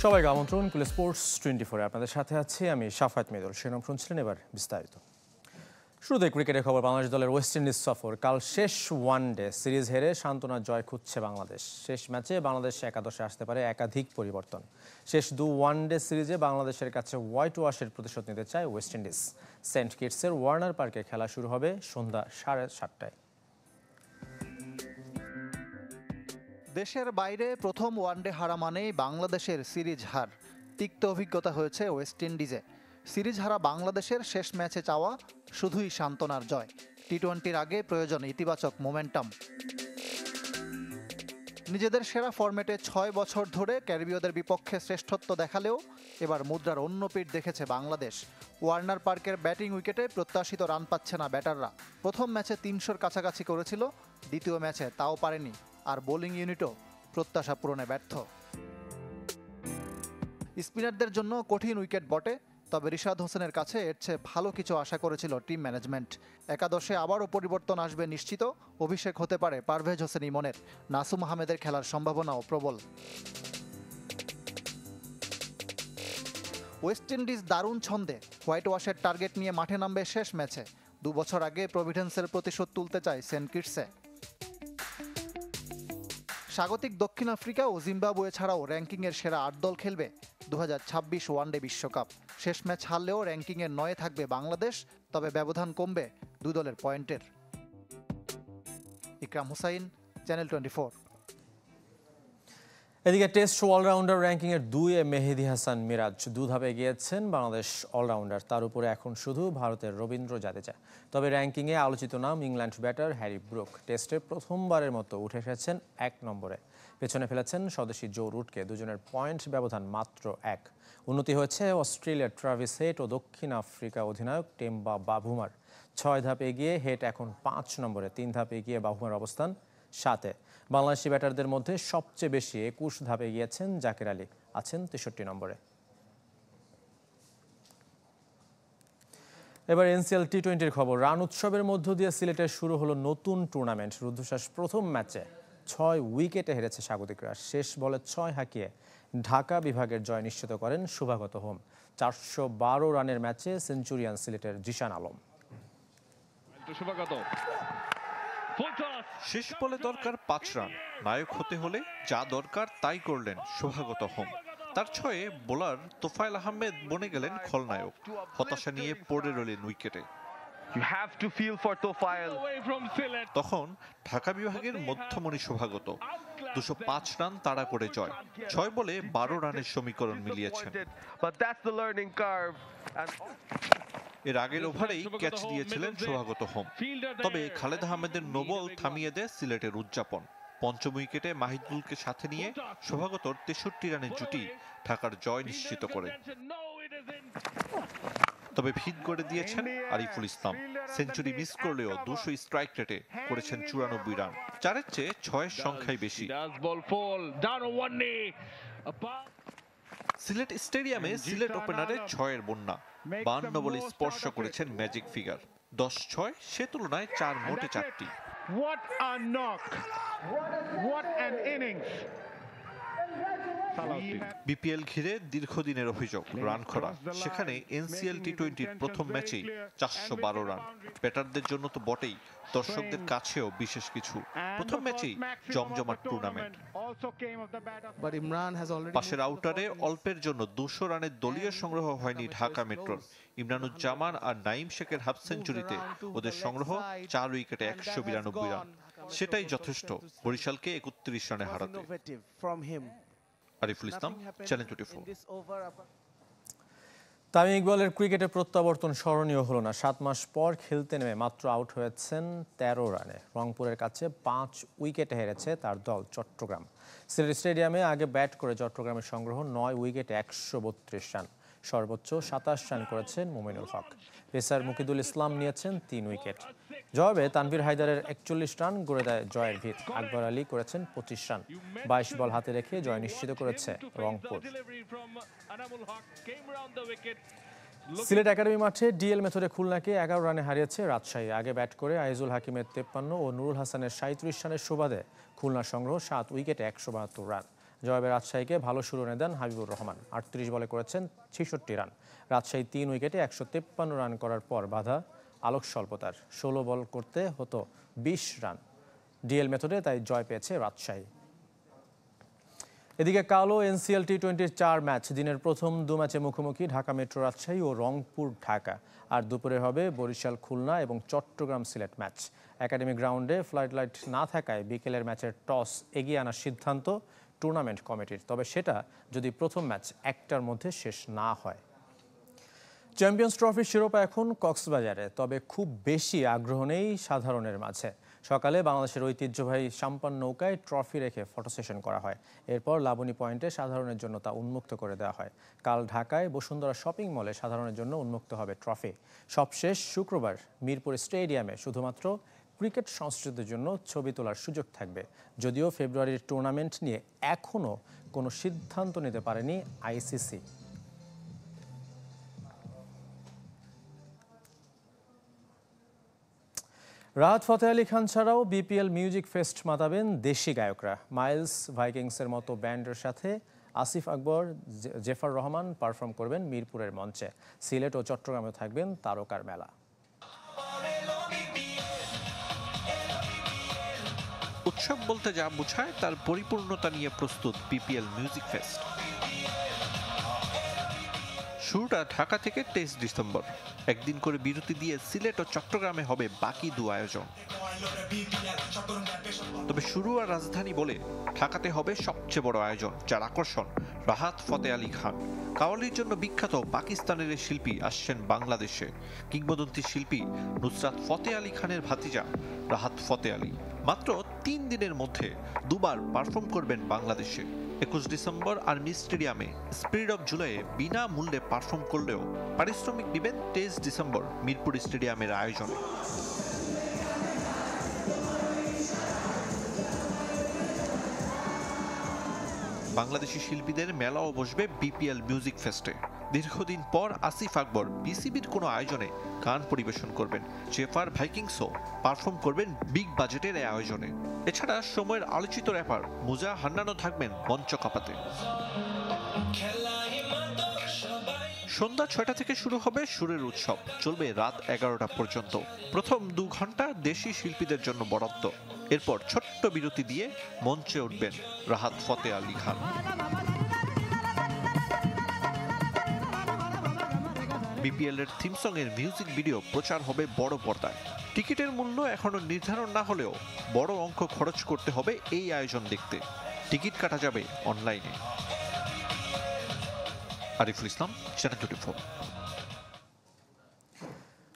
সবাইকে আমন্ত্রণ কুল স্পোর্টস 24 আপনাদের সাথে আছি আমি শাফাত মেদুল। শিরোনাম শুনছিলেন, এবার বিস্তারিত। শুরুতে ক্রিকেটের খবর। বাংলাদেশ দলের ওয়েস্ট ইন্ডিজ সফর। কাল শেষ ওয়ানডে সিরিজ হেরে সান্ত্বনার জয় খুঁজছে বাংলাদেশ। শেষ ম্যাচে বাংলাদেশ একাদশে আসতে পারে একাধিক পরিবর্তন। শেষ ওয়ানডে সিরিজে বাংলাদেশের কাছে হোয়াইট ওয়াশের প্রতিশোধ নিতে চায় ওয়েস্ট ইন্ডিজ। সেন্ট কিটসের ওয়ার্নার পার্কে খেলা শুরু হবে সন্ধ্যা 7:30টায়। দেশের বাইরে প্রথম ওয়ানডে হারা মানেই বাংলাদেশের সিরিজ হার। তিক্ত অভিজ্ঞতা হয়েছে ওয়েস্ট ইন্ডিজে। সিরিজ হারা বাংলাদেশের শেষ ম্যাচে চাওয়া শুধুই সান্ত্বনার জয়। টি-20-র আগে প্রয়োজন ইতিবাচক মোমেন্টাম। নিজেদের সেরা ফরম্যাটে 6 বছর ধরে ক্যারিবীয়দের বিপক্ষে শ্রেষ্ঠত্ব দেখালেও এবার মুদ্রার অন্য পিঠ দেখেছে বাংলাদেশ। ওয়ার্নার পার্কের ব্যাটিং উইকেটে প্রত্যাশিত রান পাচ্ছে না ব্যাটাররা। প্রথম ম্যাচে 300-র কাছাকাছি করেছিল, দ্বিতীয় ম্যাচে তাও পারেনি। আর বোলিং ইউনিটও প্রত্যাশা পূরণে ব্যর্থ। স্পিনারদের জন্য কঠিন উইকেট বটে, তবে রিশাদ হোসেনের কাছে এর চেয়ে ভালো কিছু আশা করেছিল টিম ম্যানেজমেন্ট। একাদশে আবারও পরিবর্তন আসবে নিশ্চিত। অভিষেক হতে পারে পারভেজ হোসেন ইমনের। নাসুম আহমেদের খেলার সম্ভাবনাও প্রবল। ওয়েস্ট ইন্ডিজ দারুণ ছন্দে। হোয়াইট ওয়াশের টার্গেট নিয়ে মাঠে নামবে শেষ ম্যাচে। 2 বছর আগে প্রভিডেন্সের প্রতিশোধ তুলতে চায় সেন্ট কিটসে। স্বাগতিক দক্ষিণ আফ্রিকা ও জিম্বাবুয়ে ছাড়াও র্যাঙ্কিংয়ের সেরা 8 দল খেলবে 2026 ওয়ানডে বিশ্বকাপ। শেষ ম্যাচ হারলেও র্যাঙ্কিংয়ে 9-এ থাকবে বাংলাদেশ, তবে ব্যবধান কমবে 2 দলের পয়েন্টের। ইকরাম হুসাইন, চ্যানেল 24। এদিকে টেস্ট অলরাউন্ডার র্যাঙ্কিংয়ের 2-এ মেহেদী হাসান মিরাজ। 2 ধাপে গিয়েছেন বাংলাদেশ অলরাউন্ডার। তার উপরে এখন শুধু ভারতের রবীন্দ্র জাদেজা। তবে র্যাঙ্কিংয়ে আলোচিত নাম ইংল্যান্ড ব্যাটার হ্যারি ব্রুক। টেস্টে প্রথমবারের মতো উঠে এসেছেন 1 নম্বরে। পেছনে ফেলেছেন স্বদেশি জো রুটকে। দুজনের পয়েন্ট ব্যবধান মাত্র 1। উন্নতি হয়েছে অস্ট্রেলিয়ার ট্রাভিস হেট ও দক্ষিণ আফ্রিকা অধিনায়ক টেম্বা বাভুমার। 6 ধাপে এগিয়ে হেট এখন 5 নম্বরে। 3 ধাপে এগিয়ে বাভুমার অবস্থান 7-এ। বাংলাদেশি ব্যাটারদের মধ্যে সবচেয়ে বেশি 21 ধাপে গিয়েছেন জাকের আলী, আছেন 63 নম্বরে। এবার এনসিএল টি-20-র খবর। রান উৎসবের মধ্য দিয়ে সিলেটে শুরু হলো নতুন টুর্নামেন্ট। রুদ্ধশ্বাস প্রথম ম্যাচে 6 উইকেটে হেরেছে স্বাগতিকরা। শেষ বলে 6 হাঁকিয়ে ঢাকা বিভাগের জয় নিশ্চিত করেন শুভাগত হোম। 412 রানের ম্যাচে সেঞ্চুরিয়ান সিলেটের জিশান আলম। শেষ বলে দরকার 5 রান। নায়ক হতে হলে যা দরকার তাই করলেন শুভাগত হোম। তার 6-এ বোলার তোফায়েল আহমেদ বনে গেলেন খলনায়ক। হতাশা নিয়ে পড়ে রইলেন উইকেটে। তখন ঢাকা বিভাগের মধ্যমণি শুভাগত 205 রান তাড়া করে জয়। 6 বলে 12 রানের সমীকরণ মিলিয়েছেন। এর আগের ওভারেই ক্যাচ দিয়েছিলেন শুভাগত হোম। তবে খালেদ আহমেদের নোবল থামিয়ে দেয় সিলেটের উদযাপন। পঞ্চম উইকেটে মাহিদুলকে সাথে নিয়ে শুভাগতর 63 রানের জুটি ঢাকার জয় নিশ্চিত করে। তবে ভিত গড়ে দিয়েছেন আরিফুল ইসলাম। সেঞ্চুরি মিস করলেও 200 স্ট্রাইক রেটে করেছেন 94 রান। 4-এর চেয়ে 6-এর সংখ্যাই বেশি। সিলেট স্টেডিয়ামে সিলেট ওপেনারে 6-এর বন্যা। 52 বলে স্পর্শ করেছেন ম্যাজিক ফিগার। 10-6 সে তুলনায় 4 মোটে 4টি। বিপিএল ঘিরে দীর্ঘদিনের অভিযোগ রান খরা। সেখানে এনসিএল টি-20-র প্রথম ম্যাচেই 412 রান। ব্যাটারদের জন্য তো বটেই, দর্শকদের কাছেও বিশেষ কিছু। প্রথম ম্যাচেই জমজমাট টুর্নামেন্ট। পাশের আউটারে অল্পের জন্য 200 রানের দলীয় সংগ্রহ হয়নি ঢাকা মেট্রোর। ইমরানুজ্জামান আর নাইম শেখের হাফ সেঞ্চুরিতে ওদের সংগ্রহ 4 উইকেটে 192 রান। সেটাই যথেষ্ট বরিশালকে 31 রানে হারাতে। আরিফুল ইসলাম, চ্যানেল 24। তামিম ইকবালের ক্রিকেটে প্রত্যাবর্তন স্মরণীয় হলো না। 7 মাস পর খেলতে নেমে মাত্র আউট হয়েছেন 13 রানে। রংপুরের কাছে 5 উইকেটে হেরেছে তার দল চট্টগ্রাম। সিলেট স্টেডিয়ামে আগে ব্যাট করে চট্টগ্রামের সংগ্রহ 9 উইকেটে 132 রান। সর্বোচ্চ 27 রান করেছেন মুমিনুল হক। পেসার মুকিদুল ইসলাম নিয়েছেন 3 উইকেট। জবাবে তানভীর হায়দারের 41 রান গড়ে দেয় জয়ের ভিত। আকবর আলী করেছেন 25 রান। 22 বল হাতে রেখে জয় নিশ্চিত করেছে রংপুর। সিলেট একাডেমি মাঠে ডিএল মেথডে খুলনাকে 11 রানে হারিয়েছে রাজশাহী। আগে ব্যাট করে আইজুল হাকিমের 53 ও নুরুল হাসানের 37 রানের সুবাদে খুলনার সংগ্রহ 7 উইকেটে 172 রান। জবাবে রাজশাহীকে ভালো শুরু এনে দেন হাবিবুর রহমান। 38 বলে করেছেন 66 রান। রাজশাহী 3 উইকেটে 153 রান করার পর বাধা আলোক স্বল্পতার। 16 বল করতে হতো 20 রান। ডিএল মেথডে তাই জয় পেয়েছে রাজশাহী। এদিকে কালো এনসিএল টি-20 4 ম্যাচ। দিনের প্রথম 2 ম্যাচে মুখোমুখি ঢাকা মেট্রো রাজশাহী ও রংপুর ঢাকা। আর দুপুরে হবে বরিশাল খুলনা এবং চট্টগ্রাম সিলেট ম্যাচ। একাডেমি গ্রাউন্ডে ফ্লাড লাইট না থাকায় বিকেলের ম্যাচের টস এগিয়ে আনার সিদ্ধান্ত টুর্নামেন্ট কমিটির। তবে সেটা যদি প্রথম ম্যাচ 1টার মধ্যে শেষ না হয়। চ্যাম্পিয়ন্স ট্রফির শিরোপা এখন কক্সবাজারে, তবে খুব বেশি আগ্রহ নেই সাধারণের মাঝে। সকালে বাংলাদেশের ঐতিহ্যবাহী সাম্পান নৌকায় ট্রফি রেখে ফটো সেশন করা হয়। এরপর লাবণী পয়েন্টে সাধারণের জন্য তা উন্মুক্ত করে দেওয়া হয়। কাল ঢাকায় বসুন্ধরা শপিং মলে সাধারণের জন্য উন্মুক্ত হবে ট্রফি। সবশেষ শুক্রবার মিরপুর স্টেডিয়ামে শুধুমাত্র ক্রিকেট সংস্কৃতির জন্য ছবি তোলার সুযোগ থাকবে। যদিও ফেব্রুয়ারির টুর্নামেন্ট নিয়ে এখনও কোনো সিদ্ধান্ত নিতে পারেনি আইসিসি। রাহাত ফতেহ আলী খান ছাড়াও বিপিএল মিউজিক ফেস্ট মাতাবেন দেশি গায়করা। মাইলস, ভাইকিংসের মতো ব্যান্ডের সাথে আসিফ আকবর, জেফার রহমান পারফর্ম করবেন মিরপুরের মঞ্চে। সিলেট ও চট্টগ্রামে থাকবেন তারকার মেলা। উৎসব বলতে যা বোঝায় তার পরিপূর্ণতা নিয়ে প্রস্তুত বিপিএল মিউজিক ফেস্ট। শুরুটা ঢাকা থেকে 23 ডিসেম্বর। একদিন করে বিরতি দিয়ে সিলেট ও চট্টগ্রামে হবে বাকি 2 আয়োজন। তবে শুরু আর রাজধানী বলে ঢাকাতে হবে সবচেয়ে বড় আয়োজন, যার আকর্ষণ রাহাত ফতেহ আলী খান। কাওয়ালির জন্য বিখ্যাত পাকিস্তানের এই শিল্পী আসছেন বাংলাদেশে। কিংবদন্তি শিল্পী নুসরাত ফতেহ আলী খানের ভাতিজা রাহাত ফতেহ আলী মাত্র 3 দিনের মধ্যে 2 বার পারফর্ম করবেন বাংলাদেশে। 21 ডিসেম্বর আর্মি স্টেডিয়ামে স্পিরিট অফ জুলাইয়ে বিনা মূল্যে পারফর্ম করলেও পারিশ্রমিক দিবেন 23 ডিসেম্বর মিরপুর স্টেডিয়ামের আয়োজনে। বাংলাদেশি শিল্পীদের মেলাও বসবে বিপিএল মিউজিক ফেস্টে। দীর্ঘদিন পর আসিফ আকবর বিসিবির কোনো আয়োজনে গান পরিবেশন করবেন। জেফার, ভাইকিংসও পারফর্ম করবেন বিগ বাজেটের এই আয়োজনে। এছাড়া সময়ের আলোচিত র্যাপার মুজা হান্নানও থাকবেন মঞ্চ কাঁপাতে। সন্ধ্যা 6টা থেকে শুরু হবে সুরের উৎসব, চলবে রাত 11টা পর্যন্ত। প্রথম 2 ঘন্টা দেশি শিল্পীদের জন্য বরাদ্দ। এরপর ছোট্ট বিরতি দিয়ে মঞ্চে উঠবেন রাহাত ফতেহ আলী খান। বিপিএল এর থিম সং এর মিউজিক ভিডিও প্রচার হবে বড় পর্দায়। টিকিটের মূল্য এখনো নির্ধারণ না হলেও বড় অঙ্ক খরচ করতে হবে এই আয়োজন দেখতে। টিকিট কাটা যাবে অনলাইনে। আরিফুল ইসলাম, চ্যানেল 24।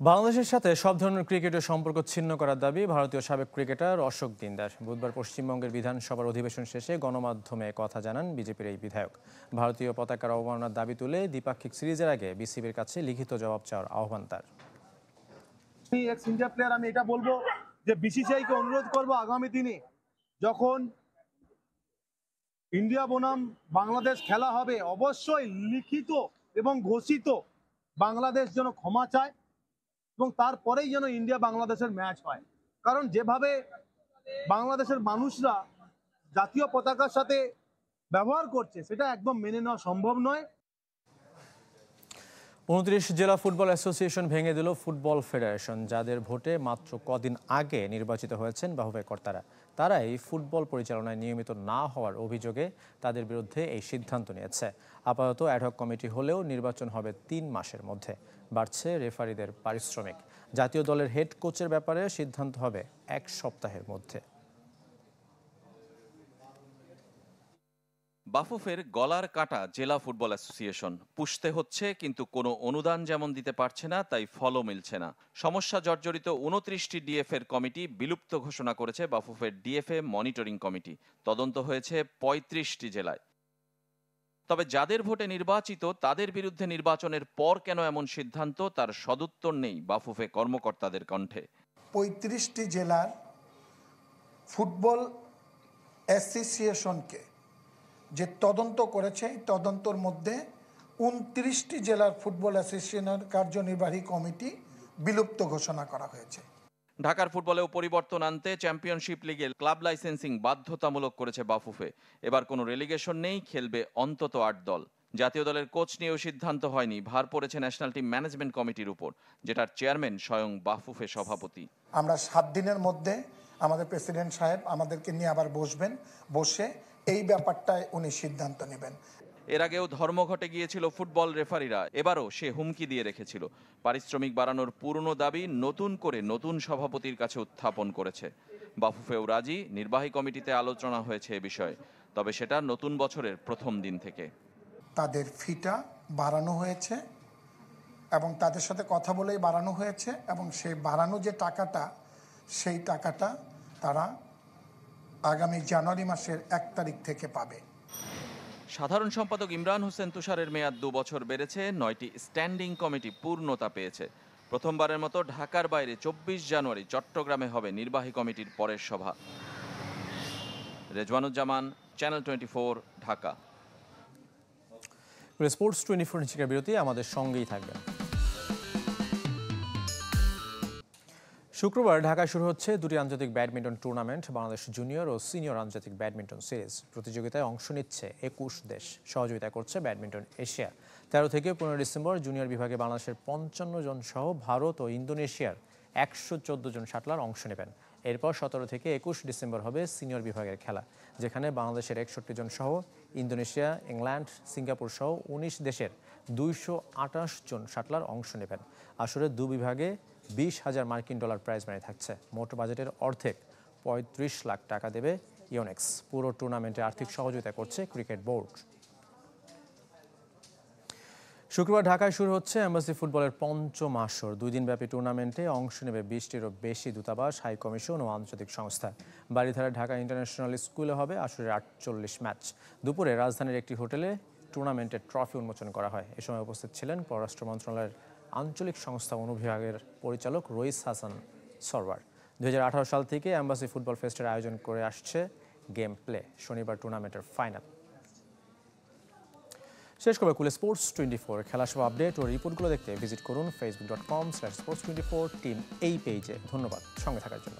বাংলাদেশের সাথে সব ধরনের ক্রিকেটের সম্পর্ক ছিন্ন করার দাবি ভারতীয় সাবেক ক্রিকেটার অশোক দিনদার। বুধবার পশ্চিমবঙ্গের বিধানসভার অধিবেশন শেষে গণমাধ্যমে কথা জানান বিজেপির এই বিধায়ক। ভারতীয় পতাকার অবমাননার দাবি তুলে দ্বিপাক্ষিক সিরিজের আগে বিসিবির কাছে লিখিত জবাব চাওয়ার আহ্বান তার। এক্স ইন্ডিয়া প্লেয়ার, আমি এটা বলবো যে বিসিসিআইকে অনুরোধ করব আগামী দিনে যখন ইন্ডিয়া বনাম বাংলাদেশ খেলা হবে অবশ্যই লিখিত এবং ঘোষিত বাংলাদেশ যেন ক্ষমা চায় এবং তারপরেই যেন ইন্ডিয়া বাংলাদেশের ম্যাচ হয়। কারণ যেভাবে বাংলাদেশের মানুষরা জাতীয় পতাকার সাথে ব্যবহার করছে সেটা একদম মেনে নেওয়া সম্ভব নয়। 29 জেলা ফুটবল অ্যাসোসিয়েশন ভেঙে দিল ফুটবল ফেডারেশন। যাদের ভোটে মাত্র কদিন আগে নির্বাচিত হয়েছেন বাফুফে কর্তারা, তারাই ফুটবল পরিচালনায় নিয়মিত না হওয়ার অভিযোগে তাদের বিরুদ্ধে এই সিদ্ধান্ত নিয়েছে। আপাতত অ্যাডহক কমিটি হলেও নির্বাচন হবে 3 মাসের মধ্যে। বাড়ছে রেফারিদের পারিশ্রমিক। জাতীয় দলের হেড কোচের ব্যাপারে সিদ্ধান্ত হবে 1 সপ্তাহের মধ্যে। বাফুফের গলার কাটা জেলা ফুটবল অ্যাসোসিয়েশন। পুষতে হচ্ছে কিন্তু কোনো অনুদান যেমন দিতে পারছে না, তাই ফলও মিলছে না। সমস্যা জর্জরিত 29টি ডিএফএর কমিটি বিলুপ্ত ঘোষণা করেছে বাফুফের ডিএফএ মনিটরিং কমিটি। তদন্ত হয়েছে 35টি জেলায়। তবে যাদের ভোটে নির্বাচিত তাদের বিরুদ্ধে নির্বাচনের পর কেন এমন সিদ্ধান্ত, তার সদুত্তর নেই বাফুফে কর্মকর্তাদের কণ্ঠে। 35টি জেলার ফুটবল অ্যাসোসিয়েশনকে যে তদন্ত করেছে, তদন্তর মধ্যে 29টি জেলার ফুটবল অ্যাসোসিয়েশনের কার্যনির্বাহী কমিটি বিলুপ্ত ঘোষণা করা হয়েছে। ঢাকার ফুটবলেও পরিবর্তন আনতে চ্যাম্পিয়নশিপ লিগে ক্লাব লাইসেন্সিং বাধ্যতামূলক করেছে বাফুফে। এবার কোনো রেলিগেশন নেই, খেলবে অন্তত 8 দল। জাতীয় দলের কোচ নিয়েও সিদ্ধান্ত হয়নি, ভার পড়েছে ন্যাশনাল টিম ম্যানেজমেন্ট কমিটির উপর, যেটার চেয়ারম্যান স্বয়ং বাফুফে সভাপতি। আমরা 7 দিনের মধ্যে আমাদের প্রেসিডেন্ট সাহেব আমাদেরকে নিয়ে আবার বসবেন, বসে এই ব্যাপারটায় উনি সিদ্ধান্ত নেবেন। এর আগেও ধর্মঘটে গিয়েছিল ফুটবল রেফারিরা, এবারও সে হুমকি দিয়ে রেখেছিল। পারিশ্রমিক বাড়ানোর পুরনো দাবি নতুন করে নতুন সভাপতির কাছে উত্থাপন করেছে। বাফুফেও রাজি, নির্বাহী কমিটিতে আলোচনা হয়েছে এ বিষয়ে, তবে সেটা নতুন বছরের প্রথম দিন থেকে। তাদের ফিটা বাড়ানো হয়েছে এবং তাদের সাথে কথা বলেই বাড়ানো হয়েছে, এবং সেই বাড়ানো যে টাকাটা, সেই টাকাটা তারা আগামী জানুয়ারি মাসের 1 তারিখ থেকে পাবে। সাধারণ সম্পাদক ইমরান হোসেন তুষারের মেয়াদ 2 বছর বেড়েছে, 9টি স্ট্যান্ডিং কমিটি পূর্ণতা পেয়েছে। প্রথমবারের মতো ঢাকার বাইরে 24 জানুয়ারি চট্টগ্রামে হবে নির্বাহী কমিটির পরের সভা। রেজওয়ানুজ্জামান, চ্যানেল 24, ঢাকা। স্পোর্টস 24 নিচের বিরতি, আমাদের সঙ্গেই থাকবেন। শুক্রবার ঢাকায় শুরু হচ্ছে 2টি আন্তর্জাতিক ব্যাডমিন্টন টুর্নামেন্ট, বাংলাদেশ জুনিয়র ও সিনিয়র আন্তর্জাতিক ব্যাডমিন্টন সিরিজ। প্রতিযোগিতায় অংশ নিচ্ছে 21 দেশ, সহযোগিতা করছে ব্যাডমিন্টন এশিয়া। 13 থেকে 15 ডিসেম্বর জুনিয়র বিভাগে বাংলাদেশের 55 জন সহ ভারত ও ইন্দোনেশিয়ার 114 জন শাটলার অংশ নেবেন। এরপর 17 থেকে 21 ডিসেম্বর হবে সিনিয়র বিভাগের খেলা, যেখানে বাংলাদেশের 61 জন সহ ইন্দোনেশিয়া, ইংল্যান্ড, সিঙ্গাপুর সহ 19 দেশের 228 জন শাটলার অংশ নেবেন। আসলে 2 বিভাগে 20,000 মার্কিন ডলার প্রাইজ মানি থাকছে। মোট বাজেটের অর্ধেক 35 লাখ টাকা দেবে ইওনেক্স। পুরো টুর্নামেন্টে আর্থিক সহযোগিতা করছে ক্রিকেট বোর্ড। শুক্রবার ঢাকায় শুরু হচ্ছে এম্বাসি ফুটবলের পঞ্চম আসর। 2 দিনব্যাপী টুর্নামেন্টে অংশ নেবে 20টিরও বেশি দূতাবাস, হাই কমিশন ও আন্তর্জাতিক সংস্থা। বারিধারা ঢাকা ইন্টারন্যাশনাল স্কুলে হবে আসরের 48 ম্যাচ। দুপুরে রাজধানীর একটি হোটেলে টুর্নামেন্টের ট্রফি উন্মোচন করা হয়। এ সময় উপস্থিত ছিলেন পররাষ্ট্র মন্ত্রণালয়ের আঞ্চলিক সংস্থা অনুবিভাগের পরিচালক রইস হাসান সরওয়ার। 2018 সাল থেকে এম্বাসি ফুটবল ফেস্টের আয়োজন করে আসছে গেম প্লে। শনিবার টুর্নামেন্টের ফাইনাল। শেষ করবে কুল স্পোর্টস 24 খেলা সব আপডেট ও রিপোর্টগুলো দেখতে ভিজিট করুন facebook.com/sports24 টিম এই পেজে। ধন্যবাদ সঙ্গে থাকার জন্য।